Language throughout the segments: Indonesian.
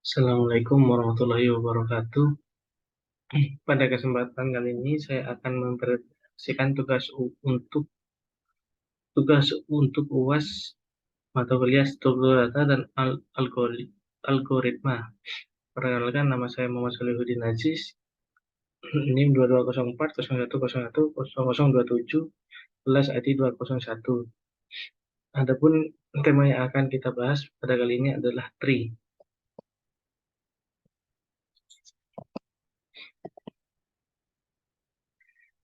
Assalamualaikum warahmatullahi wabarakatuh. Pada kesempatan kali ini saya akan mempresentasikan tugas untuk UAS mata kuliah struktur data dan algoritma. Perkenalkan, nama saya Muhammad Solihuddin Aziz. NIM 2204 0101 0027 kelas IT 201. Adapun tema yang akan kita bahas pada kali ini adalah tree.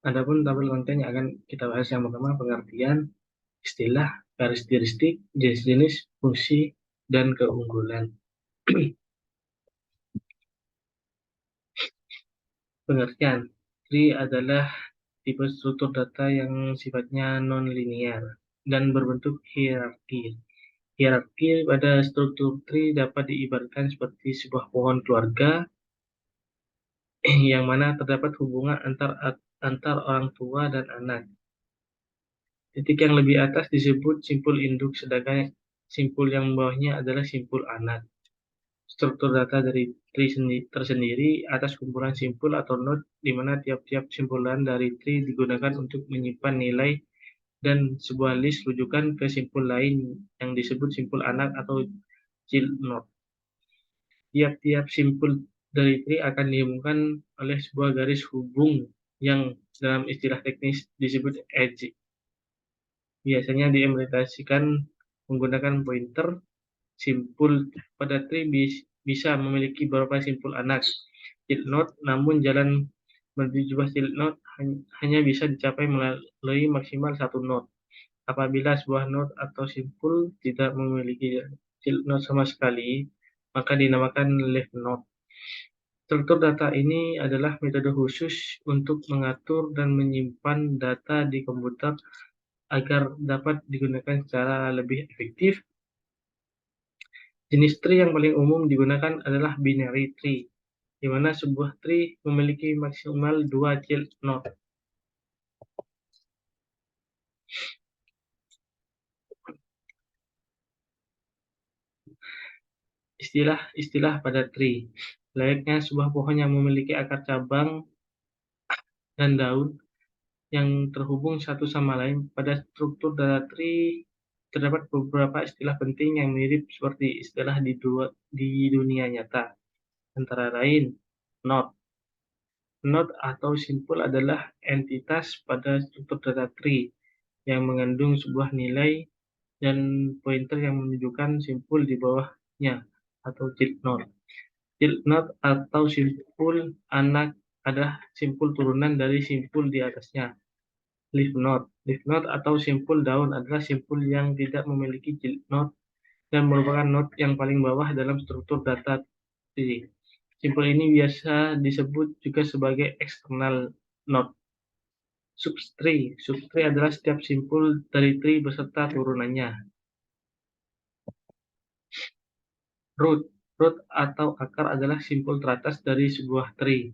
Adapun tabel konten yang akan kita bahas yang pertama pengertian, istilah, karakteristik, jenis-jenis, fungsi, dan keunggulan. Pengertian, tree adalah tipe struktur data yang sifatnya non-linear dan berbentuk hierarki. Hierarki pada struktur tree dapat diibaratkan seperti sebuah pohon keluarga yang mana terdapat hubungan antar orang tua dan anak. Titik yang lebih atas disebut simpul induk, sedangkan simpul yang bawahnya adalah simpul anak. Struktur data dari tree tersendiri atas kumpulan simpul atau node, di mana tiap-tiap simpulan dari tree digunakan untuk menyimpan nilai dan sebuah list rujukan ke simpul lain yang disebut simpul anak atau child node. Tiap-tiap simpul dari tree akan dihubungkan oleh sebuah garis hubung yang dalam istilah teknis disebut edge. Biasanya diimplementasikan menggunakan pointer. Simpul pada tree bisa memiliki beberapa simpul anak child node, namun jalan menuju sebuah child node hanya bisa dicapai melalui maksimal satu node. Apabila sebuah node atau simpul tidak memiliki child node sama sekali, maka dinamakan leaf node. Struktur data ini adalah metode khusus untuk mengatur dan menyimpan data di komputer agar dapat digunakan secara lebih efektif. Jenis tree yang paling umum digunakan adalah binary tree, di mana sebuah tree memiliki maksimal 2 child node. Istilah-istilah pada tree. Layaknya sebuah pohon yang memiliki akar cabang dan daun yang terhubung satu sama lain, pada struktur data tree terdapat beberapa istilah penting yang mirip seperti istilah di dunia nyata. Antara lain, node. Node atau simpul adalah entitas pada struktur data tree yang mengandung sebuah nilai dan pointer yang menunjukkan simpul di bawahnya atau child node. Child node atau simpul anak adalah simpul turunan dari simpul di atasnya. Leaf node. Leaf node atau simpul daun adalah simpul yang tidak memiliki child node dan merupakan node yang paling bawah dalam struktur data tree. Simpul ini biasa disebut juga sebagai external node. Subtree. Subtree adalah setiap simpul dari tree beserta turunannya. Root. Root atau akar adalah simpul teratas dari sebuah tree.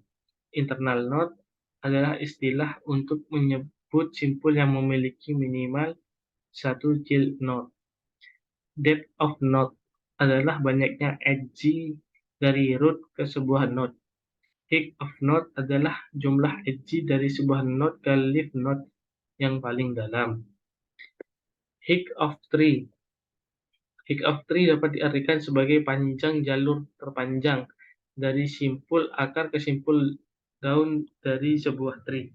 Internal node adalah istilah untuk menyebut simpul yang memiliki minimal satu child node. Depth of node adalah banyaknya edge dari root ke sebuah node. Height of node adalah jumlah edge dari sebuah node ke leaf node yang paling dalam. Height of tree. Height of tree dapat diartikan sebagai panjang jalur terpanjang dari simpul akar ke simpul daun dari sebuah tree.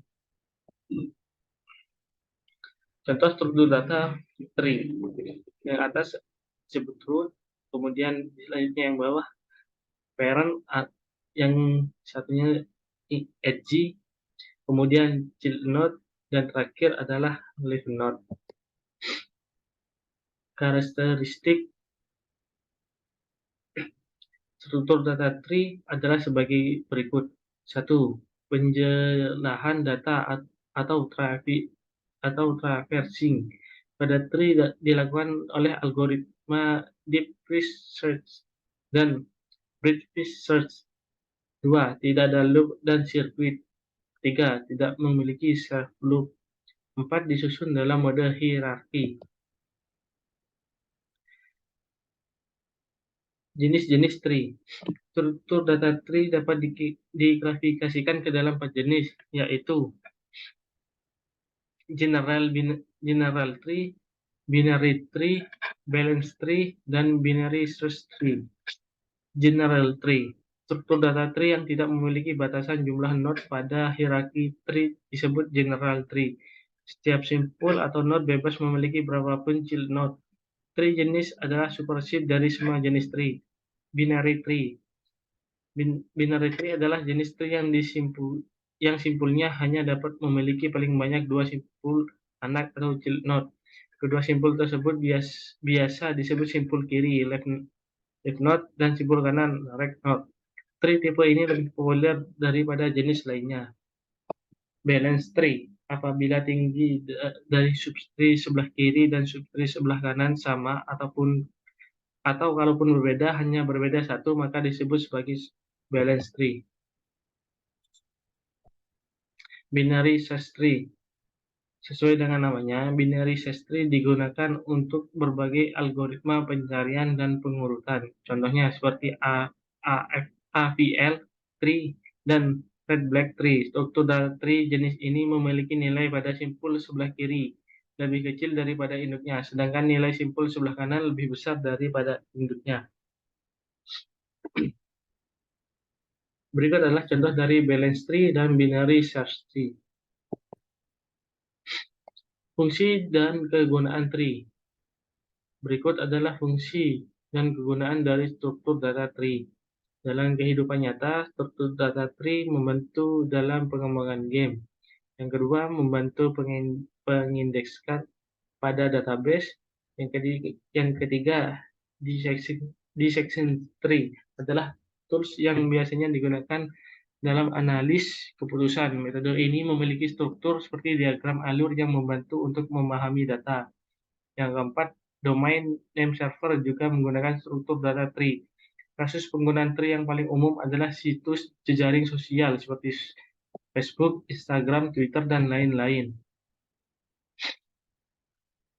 Contoh struktur data tree. Yang atas disebut root, kemudian selanjutnya yang bawah parent, yang satunya edge, kemudian child node, dan terakhir adalah leaf node. Karakteristik struktur data tree adalah sebagai berikut. 1. Penjelahan data atau traversing. Pada tree dilakukan oleh algoritma deep first search dan breadth first search. 2. Tidak ada loop dan sirkuit. 3. Tidak memiliki self loop. 4. Disusun dalam mode hierarki. Jenis-jenis tree. Struktur data tree dapat diklasifikasikan ke dalam 4 jenis, yaitu general tree, binary tree, balanced tree, dan binary search tree. General tree. Struktur data tree yang tidak memiliki batasan jumlah node pada hierarki tree disebut general tree. Setiap simpul atau node bebas memiliki berapapun child node. Tree jenis adalah superset dari semua jenis tree. Binary tree. Binary tree adalah jenis tree yang simpulnya hanya dapat memiliki paling banyak 2 simpul anak atau child node. Kedua simpul tersebut biasa disebut simpul kiri left node dan simpul kanan right node. Tree tipe ini lebih populer daripada jenis lainnya. Balance tree. Apabila tinggi dari subtree sebelah kiri dan subtree sebelah kanan sama atau kalaupun berbeda hanya berbeda satu, maka disebut sebagai balance tree. Binary search tree. Sesuai dengan namanya, binary search tree digunakan untuk berbagai algoritma pencarian dan pengurutan. Contohnya seperti AVL tree dan red black tree. Struktur data tree jenis ini memiliki nilai pada simpul sebelah kiri lebih kecil daripada induknya, sedangkan nilai simpul sebelah kanan lebih besar daripada induknya. Berikut adalah contoh dari balance tree dan binary search tree. Fungsi dan kegunaan tree. Berikut adalah fungsi dan kegunaan dari struktur data tree. Dalam kehidupan nyata, struktur data tree membantu dalam pengembangan game. Yang kedua, membantu pengindekskan pada database. Yang ketiga, dissection tree adalah tools yang biasanya digunakan dalam analis keputusan. Metode ini memiliki struktur seperti diagram alur yang membantu untuk memahami data. Yang keempat, domain name server juga menggunakan struktur data tree. Kasus penggunaan tree yang paling umum adalah situs jejaring sosial seperti Facebook, Instagram, Twitter, dan lain-lain.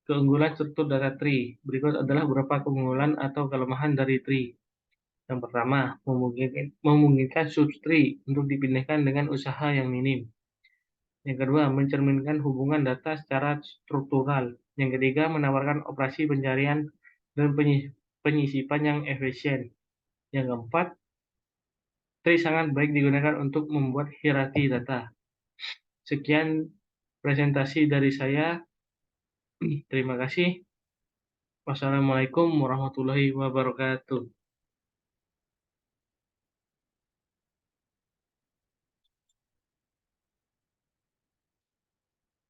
Keunggulan struktur data tree. Berikut adalah beberapa keunggulan atau kelemahan dari tree. Yang pertama, memungkinkan subtree untuk dipindahkan dengan usaha yang minim. Yang kedua, mencerminkan hubungan data secara struktural. Yang ketiga, menawarkan operasi pencarian dan penyisipan yang efisien. Yang keempat, tree sangat baik digunakan untuk membuat hierarki data. Sekian presentasi dari saya. Terima kasih. Wassalamualaikum warahmatullahi wabarakatuh.